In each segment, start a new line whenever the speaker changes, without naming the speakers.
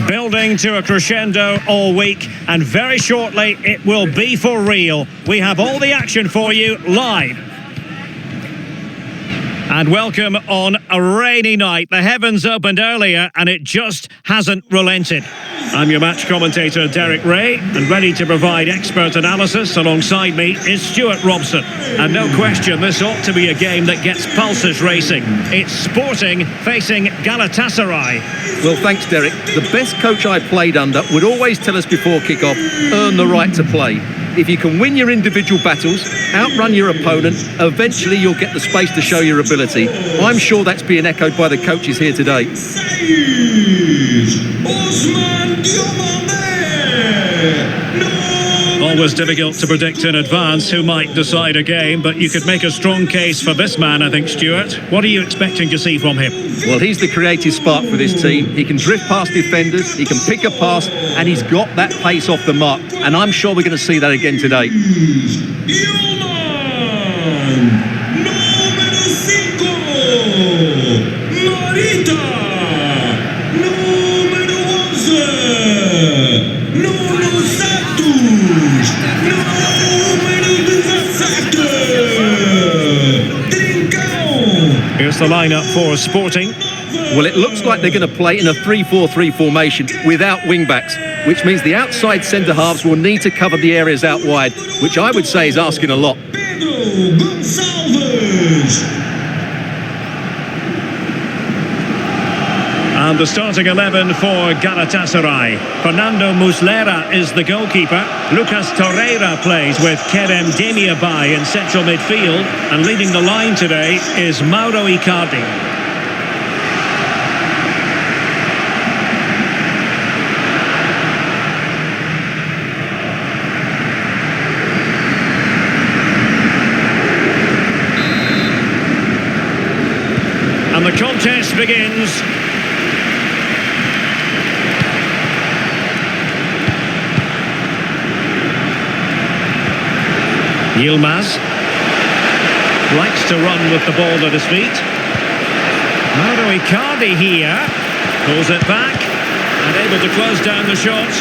Building to a crescendo all week, and very shortly it will be for real. We have all the action for you live. And welcome on a rainy night. The heavens opened earlier and it just hasn't relented. I'm your match commentator Derek Ray, and ready to provide expert analysis alongside me is Stuart Robson. And no question, this ought to be a game that gets pulses racing. It's Sporting facing Galatasaray.
Well, thanks, Derek. The best coach I played under would always tell us before kick-off, earn the right to play. If you can win your individual battles, outrun your opponent, eventually you'll get the space to show your ability. I'm sure that's being echoed by the coaches here today.
Always difficult to predict in advance who might decide a game, but you could make a strong case for this man, I think, Stuart. What are you expecting to see from him?
Well, he's the creative spark for this team. He can drift past defenders, he can pick a pass, and he's got that pace off the mark. And I'm sure we're going to see that again today.
Here's the lineup for Sporting.
Well, it looks like they're going to play in a 3-4-3 formation without wing-backs, which means the outside centre-halves will need to cover the areas out wide, which I would say is asking a lot.
And the starting 11 for Galatasaray. Fernando Muslera is the goalkeeper. Lucas Torreira plays with Kerem Demirbay in central midfield. And leading the line today is Mauro Icardi. And the contest begins. Yilmaz likes to run with the ball at his feet. Mauro Icardi here pulls it back and able to close down the shot.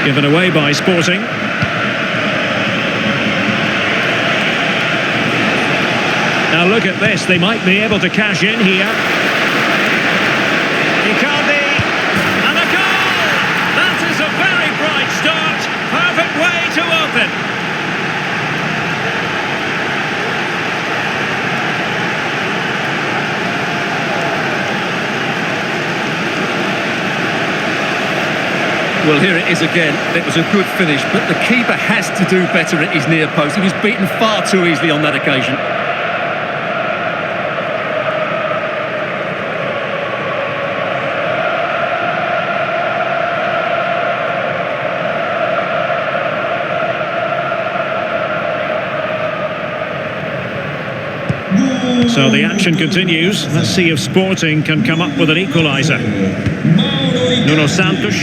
Given away by Sporting. Now look at this, they might be able to cash in here. Icardi, and a goal! That is a very bright start, perfect way to open.
Well, here it is again. It was a good finish, but the keeper has to do better at his near post. He was beaten far too easily on that occasion.
So the action continues. Let's see if Sporting can come up with an equaliser. Nuno Santos.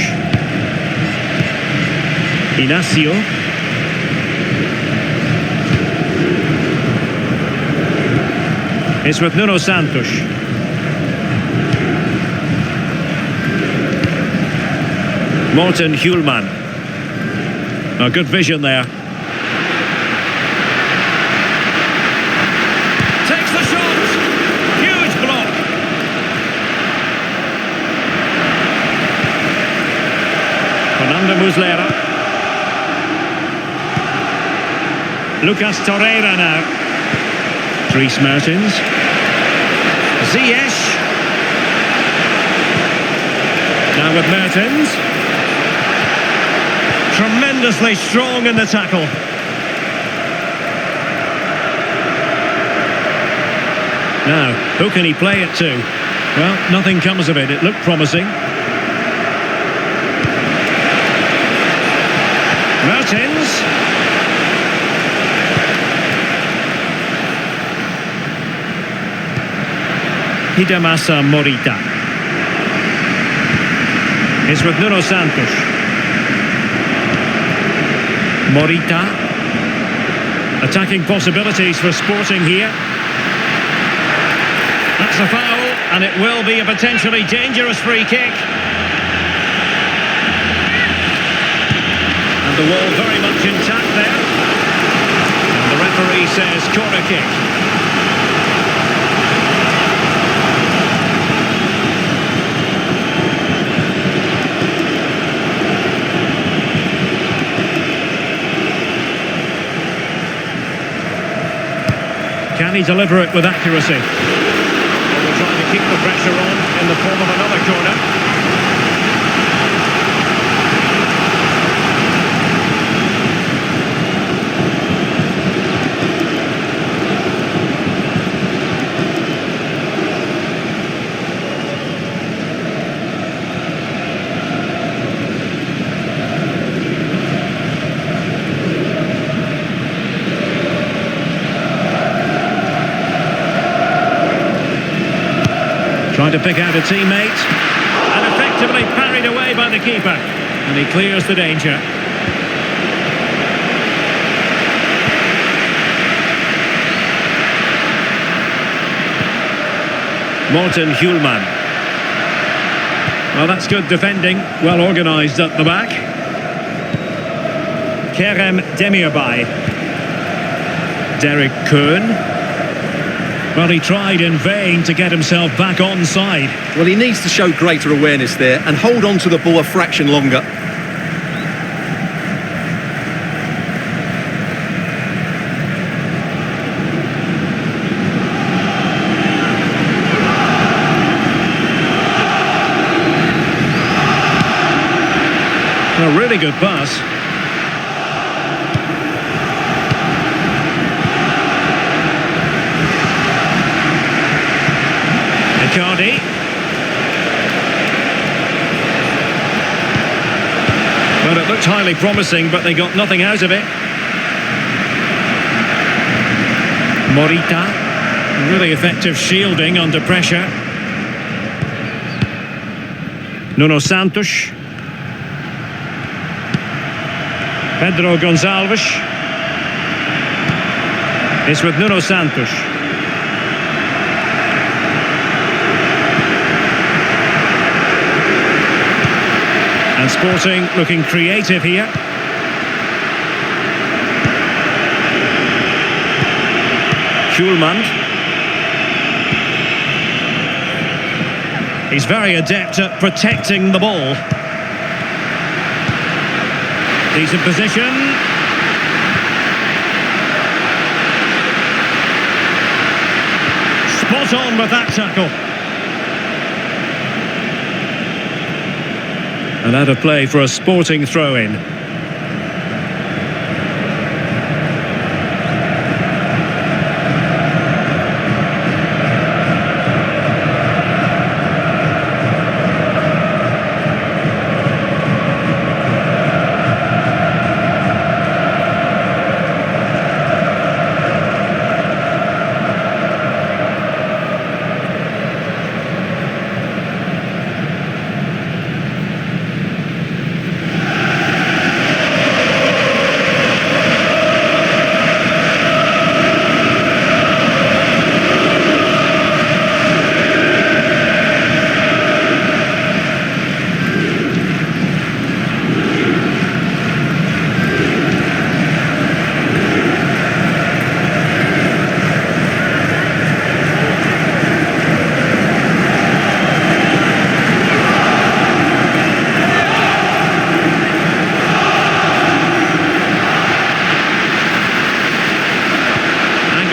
Inacio. It's with Nuno Santos. Morten Hjulman. Oh, good vision there. Takes the shot. Huge block. Fernando Muslera. Lucas Torreira now. Dries Mertens. Ziyech. Now with Mertens. Tremendously strong in the tackle. Now, who can he play it to? Well, nothing comes of it. It looked promising. Mertens. Hidemasa Morita. It's with Nuno Santos. Morita. Attacking possibilities for Sporting here. That's a foul, and it will be a potentially dangerous free kick. And the wall very much intact there. And the referee says corner kick. Can he deliver it with accuracy? Well, they're trying to keep the pressure on in the form of another corner. Trying to pick out a teammate, and effectively parried away by the keeper, and he clears the danger. Morten Hjulman. Well, that's good defending, well organised at the back. Kerem Demirbay. Derek Kuhn. Well, he tried in vain to get himself back onside.
Well, he needs to show greater awareness there and hold on to the ball a fraction longer.
A really good pass. Cardi. Well, it looked highly promising, but they got nothing out of it. Morita. Really effective shielding under pressure. Nuno Santos. Pedro Gonçalves. It's with Nuno Santos. And Sporting looking creative here. Hjulman. He's very adept at protecting the ball. Decent position. Spot on with that tackle. And out of play for a Sporting throw-in.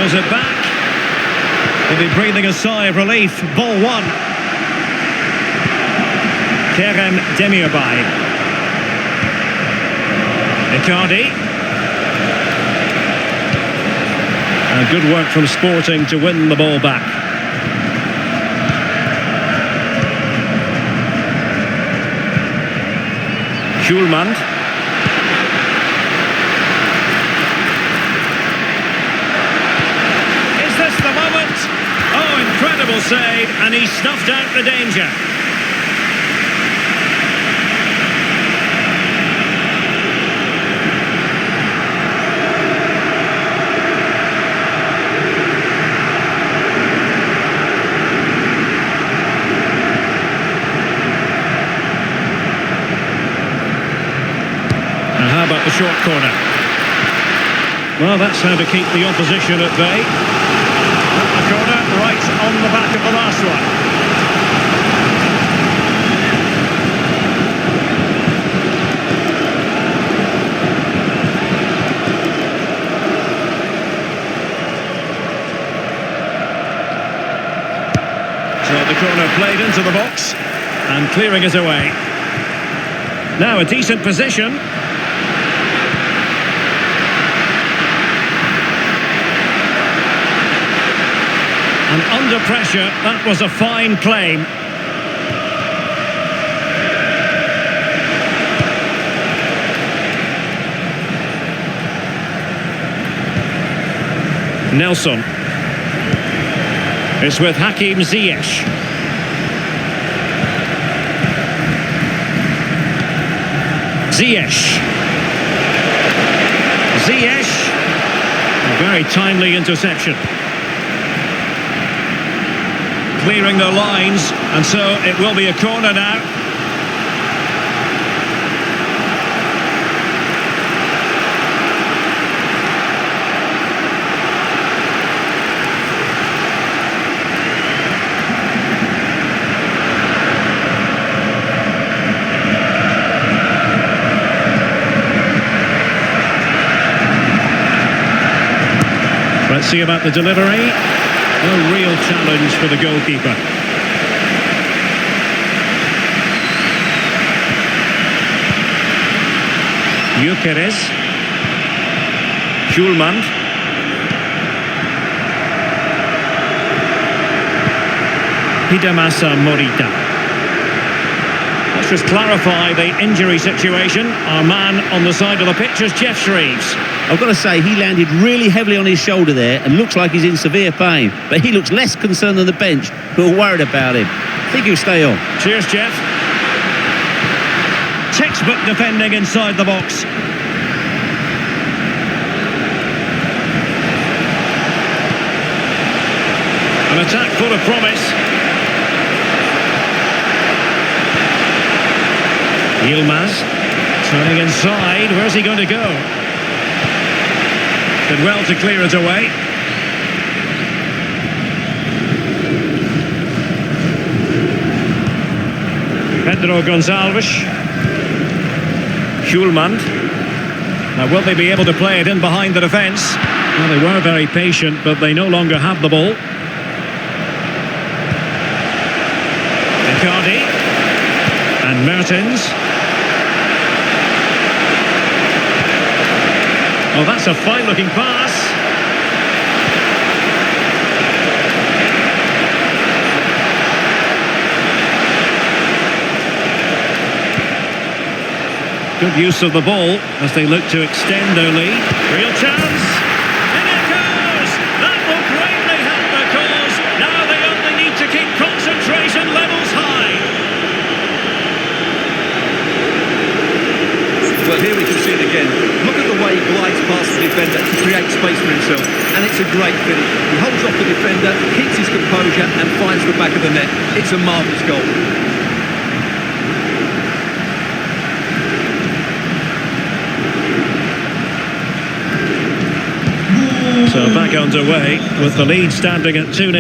It back. He'll be breathing a sigh of relief. Ball one. Kerem Demirbay. Icardi. And good work from Sporting to win the ball back. Hjulman. Incredible save, and he snuffed out the danger. How about the short corner? Well, that's how to keep the opposition at bay. The corner right on the back of the last one. So the corner played into the box and clearing it away. Now a decent position. And under pressure, that was a fine claim. Nelson. It's with Hakim Ziyech. Ziyech. A very timely interception. Clearing the lines, and so it will be a corner now. Let's see about the delivery. A real challenge for the goalkeeper. Gyökeres. Schulman. Hidemasa Morita. Let's just clarify the injury situation. Our man on the side of the pitch is Jeff Shreves.
I've got to say, he landed really heavily on his shoulder there and looks like he's in severe pain. But he looks less concerned than the bench, who are worried about him. I think he'll stay on.
Cheers, Jeff. Textbook defending inside the box. An attack full of promise. Yilmaz turning inside. Where's he going to go? Did well to clear it away. Pedro Gonçalves. Schulman. Now, will they be able to play it in behind the defence? Well, they were very patient, but they no longer have the ball. Icardi. And Mertens. Oh, that's a fine-looking pass. Good use of the ball as they look to extend their lead. Real chance. And it goes! That will greatly help the cause. Now they only need to keep concentration levels high.
Well, here we can see it again. Look at the way he glides past the defender to create space for himself. And it's a great finish. He holds off the defender, keeps his composure and finds the back of the net. It's a marvellous goal.
So back underway with the lead standing at 2-0.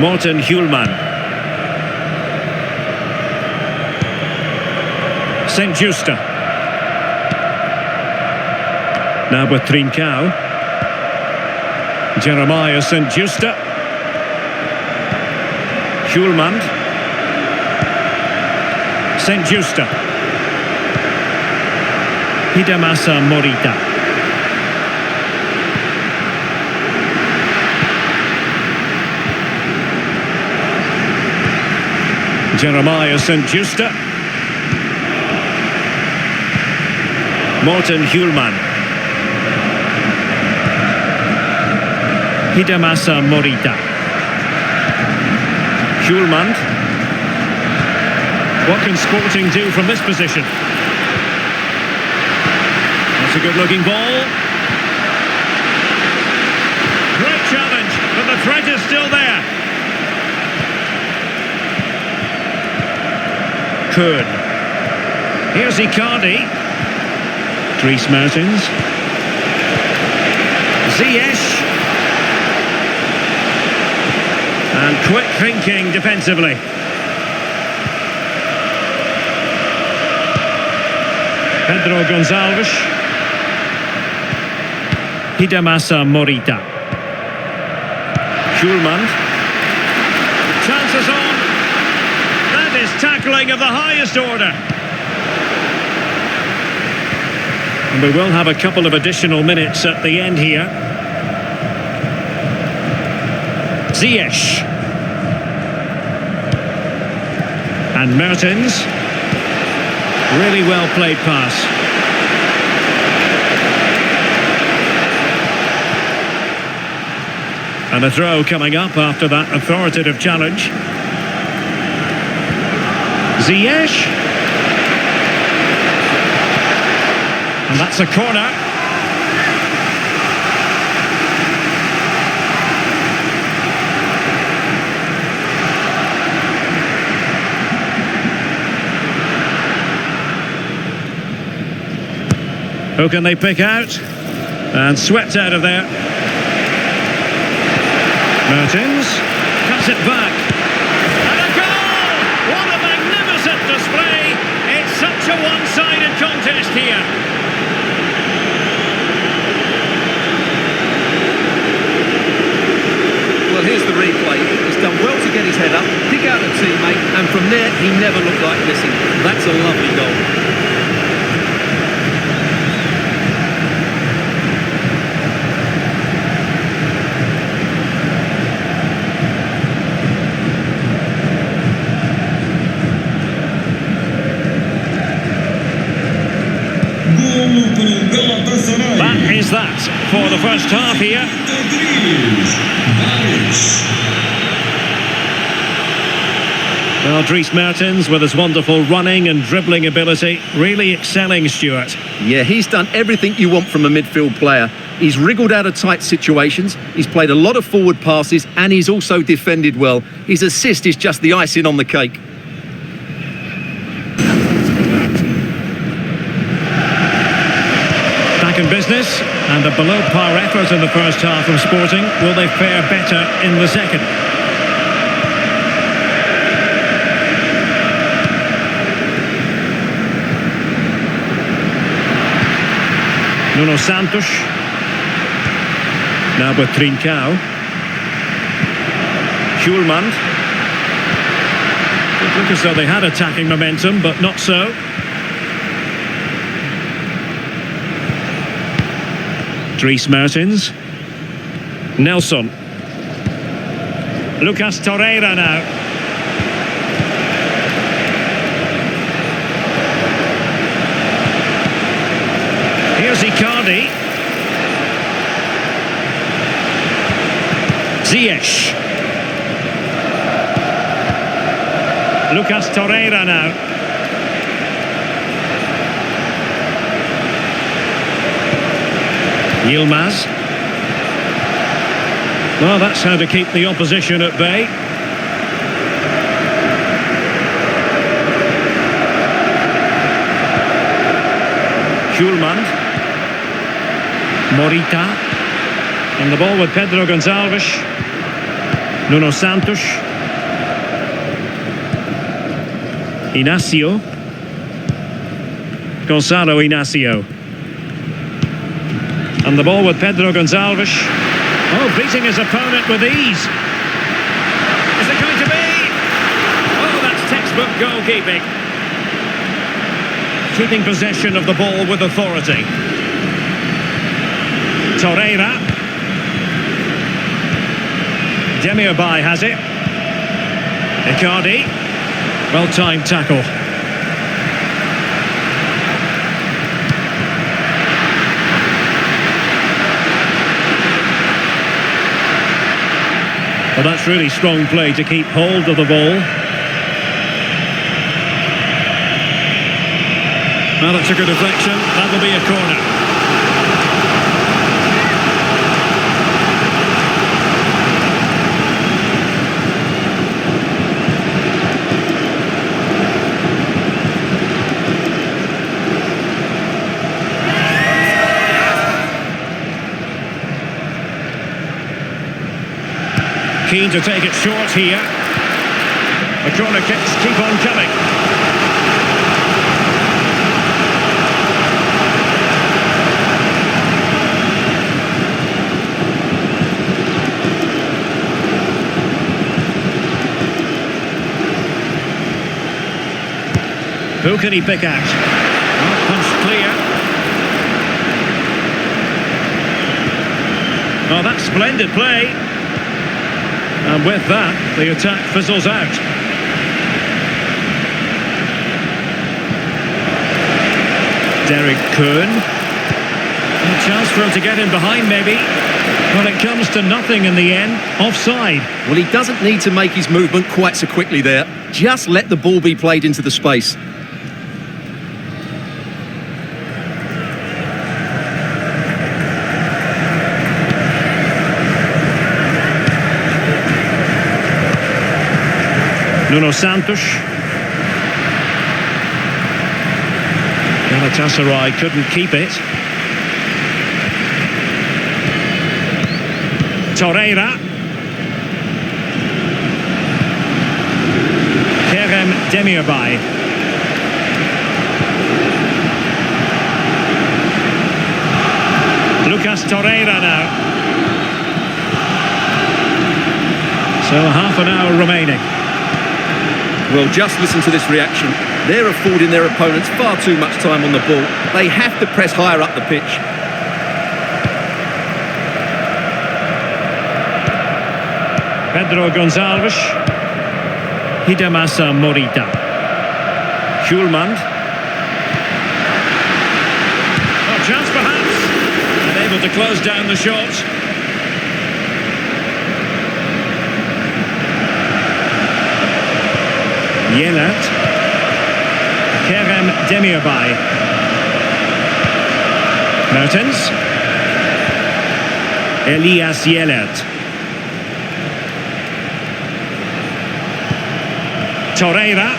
Morten Hjulman. St. Justa. Now with Trincao. Jeremiah St. Justa. Hjulman. St. Justa. Hidemasa Morita. Jeremiah St. Justa. Morten Hjulman. Hidemasa Morita. Hjulman. What can Sporting do from this position? That's a good-looking ball. Great challenge, but the threat is still there. Kuhn. Here's Icardi. Dries Mertens. Ziyech. And quick thinking defensively. Pedro Gonçalves. Hidemasa Morita. Schulman. Chances on. That is tackling of the highest order. And we will have a couple of additional minutes at the end here. Ziyech. And Mertens. Really well played pass. And a throw coming up after that authoritative challenge. Ziyech. And that's a corner. Who can they pick out? And swept out of there. Mertens cuts it back. And a goal! What a magnificent display! It's such a one-sided contest here.
Well, here's the replay. He's done well to get his head up, pick out a teammate, and from there he never looked like missing. That's a lovely goal.
That is that for the first half here. Well, Dries Mertens with his wonderful running and dribbling ability, really excelling, Stuart.
Yeah, he's done everything you want from a midfield player. He's wriggled out of tight situations, he's played a lot of forward passes, and he's also defended well. His assist is just the icing on the cake.
In business, and a below-par effort in the first half from Sporting. Will they fare better in the second? Nuno Santos. Now with Trincao. Schulman. It looked as though they had attacking momentum, but not so. Dries Mertens. Nelson. Lucas Torreira now. Here's Icardi. Ziyech. Lucas Torreira now. Yilmaz. Well, that's how to keep the opposition at bay. Schulman. Morita. And the ball with Pedro Gonçalves. Nuno Santos. Inacio. Gonçalo Inacio. And the ball with Pedro Gonçalves. Oh, beating his opponent with ease. Is it going to be? Oh, that's textbook goalkeeping. Keeping possession of the ball with authority. Torreira. Demirbay has it. Icardi. Well-timed tackle. Well, that's really strong play to keep hold of the ball. Well, that took a deflection. That will be a corner. keen to take it short here. The corner kicks keep on coming. Who can he pick out? Oh, punched clear. Oh, that's splendid play. And with that, the attack fizzles out. Derek Kuhn. A chance for him to get in behind, maybe. But it comes to nothing in the end. Offside.
Well, he doesn't need to make his movement quite so quickly there. Just let the ball be played into the space.
Nuno Santos. Galatasaray couldn't keep it. Torreira. Kerem Demirbay. Lucas Torreira now. So half an hour remaining.
Well, just listen to this reaction. They're affording their opponents far too much time on the ball. They have to press higher up the pitch.
Pedro Gonçalves. Hidemasa Morita. Schulman. Oh, chance perhaps. Unable to close down the shot. Yelert. Kerem Demirbay. Mertens. Elias Yelert. Torreira.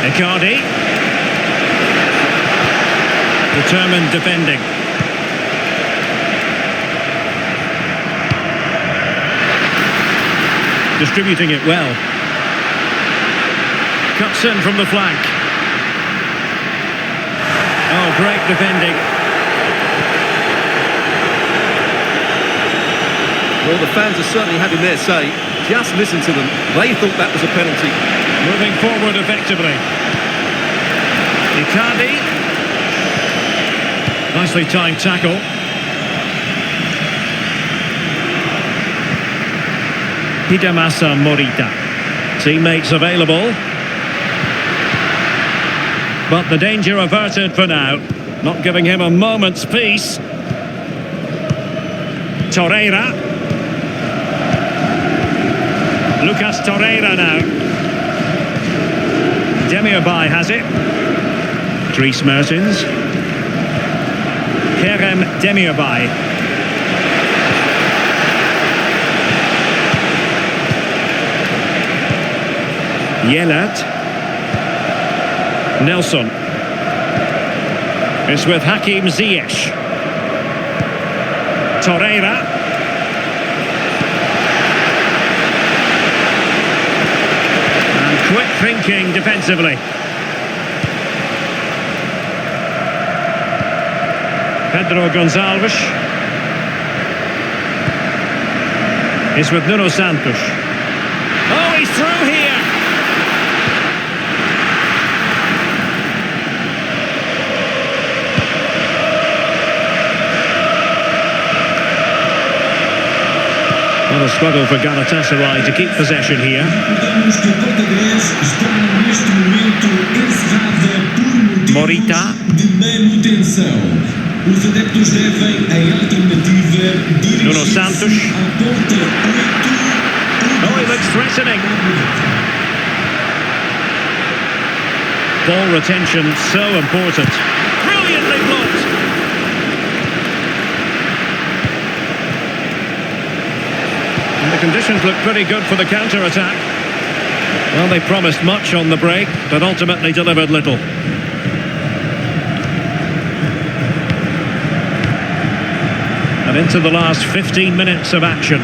Icardi. Determined defending. Distributing it well. Cuts in from the flank. Oh, great defending.
Well, the fans are certainly having their say. Just listen to them. They thought that was a penalty.
Moving forward effectively. Icardi. Nicely timed tackle. Hidemasa Morita. Teammates available. But the danger averted for now. Not giving him a moment's peace. Torreira. Lucas Torreira now. Demirbay has it. Dries Mertens. Kerem Demirbay. Yelert. Nelson. It's with Hakim Ziyech. Torreira. And quick thinking defensively. Pedro Gonçalves. It's with Nuno Santos. Oh, he's through here. What a struggle for Galatasaray to keep possession here. Morita. Nuno Santos. Oh, he looks threatening. Ball retention so important. Brilliantly blocked. And the conditions look pretty good for the counter-attack. Well, they promised much on the break, but ultimately delivered little. And into the last 15 minutes of action.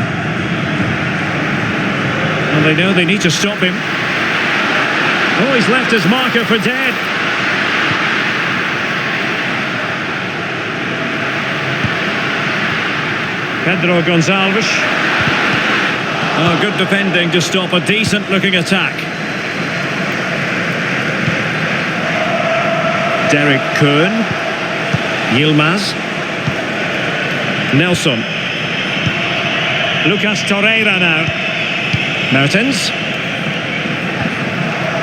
And they know they need to stop him. Oh, he's left his marker for dead. Pedro Gonçalves. Oh, good defending to stop a decent-looking attack. Derek Kuhn. Yilmaz. Nelson. Lucas Torreira now. Mertens.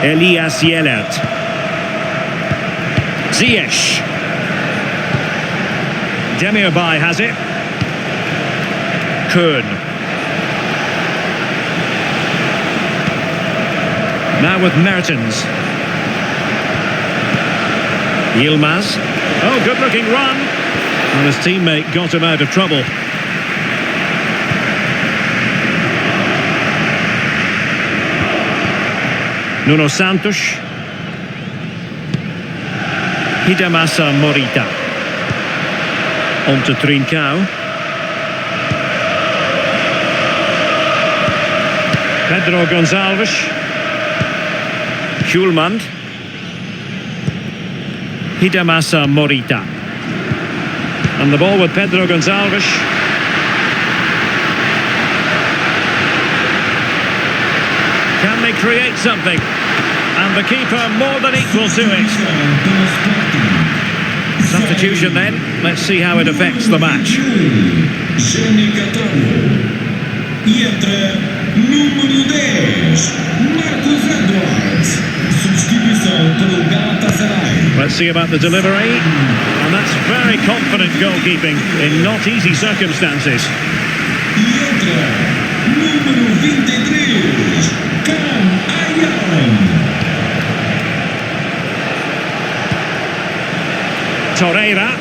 Elias Yelert. Ziyech. Demirbay has it. Kuhn. Now with Mertens. Yilmaz. Oh, good-looking run. And his teammate got him out of trouble. Nuno Santos. Hidemasa Morita. On to Trincao. Pedro Gonçalves. Schulman. Hidemasa Morita. And the ball with Pedro Gonçalves. Can they create something? And the keeper more than equal to it. Substitution then. Let's see how it affects the match. Let's see about the delivery. And that's very confident goalkeeping in not easy circumstances. Torreira.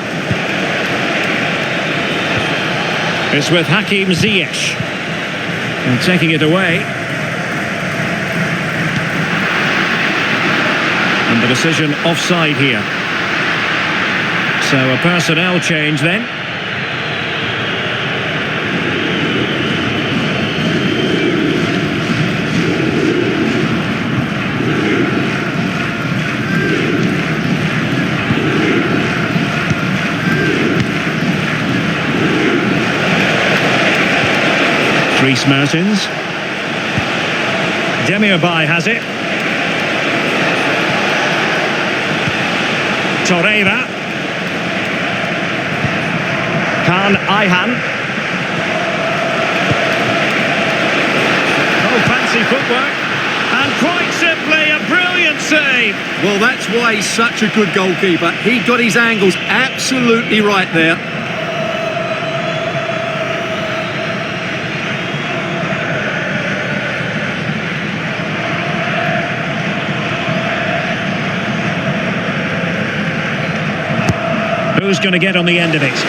It's with Hakim Ziyech. And taking it away. And the decision offside here. So a personnel change then. Dries Mertens. Demirbay has it. Torreira. Kaan Ayhan. Oh, fancy footwork. And quite simply, a brilliant save.
Well, that's why he's such a good goalkeeper. He got his angles absolutely right there.
Who's going to get on the end of it?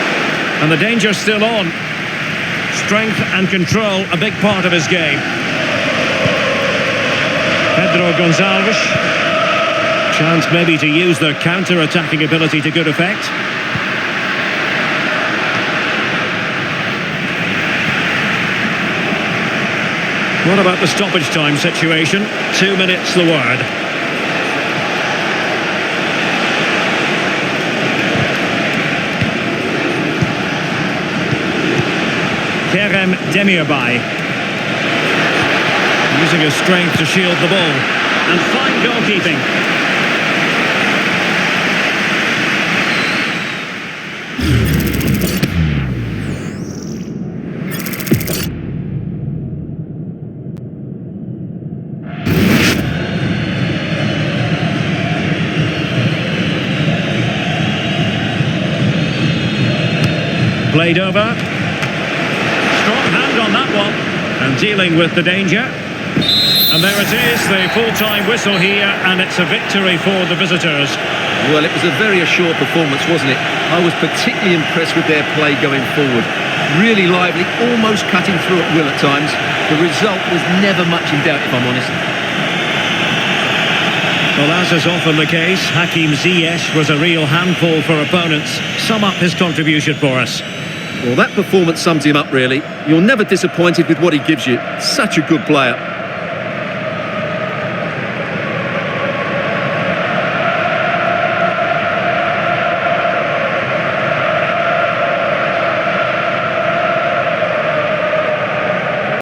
And the danger's still on. Strength and control, a big part of his game. Pedro Gonçalves. Chance maybe to use their counter-attacking ability to good effect. What about the stoppage time situation? 2 minutes the word. Kerem Demirbay. Using his strength to shield the ball. And fine goalkeeping. Played over. On that one, and dealing with the danger. And there it is, the full-time whistle here, and it's a victory for the visitors.
Well, it was a very assured performance, wasn't it? I was particularly impressed with their play going forward. Really lively, almost cutting through at will at times. The result was never much in doubt, if I'm honest.
Well, as is often the case, Hakim Ziyech was a real handful for opponents. Sum up his contribution for us.
Well, that performance sums him up, really. You're never disappointed with what he gives you. Such a good player.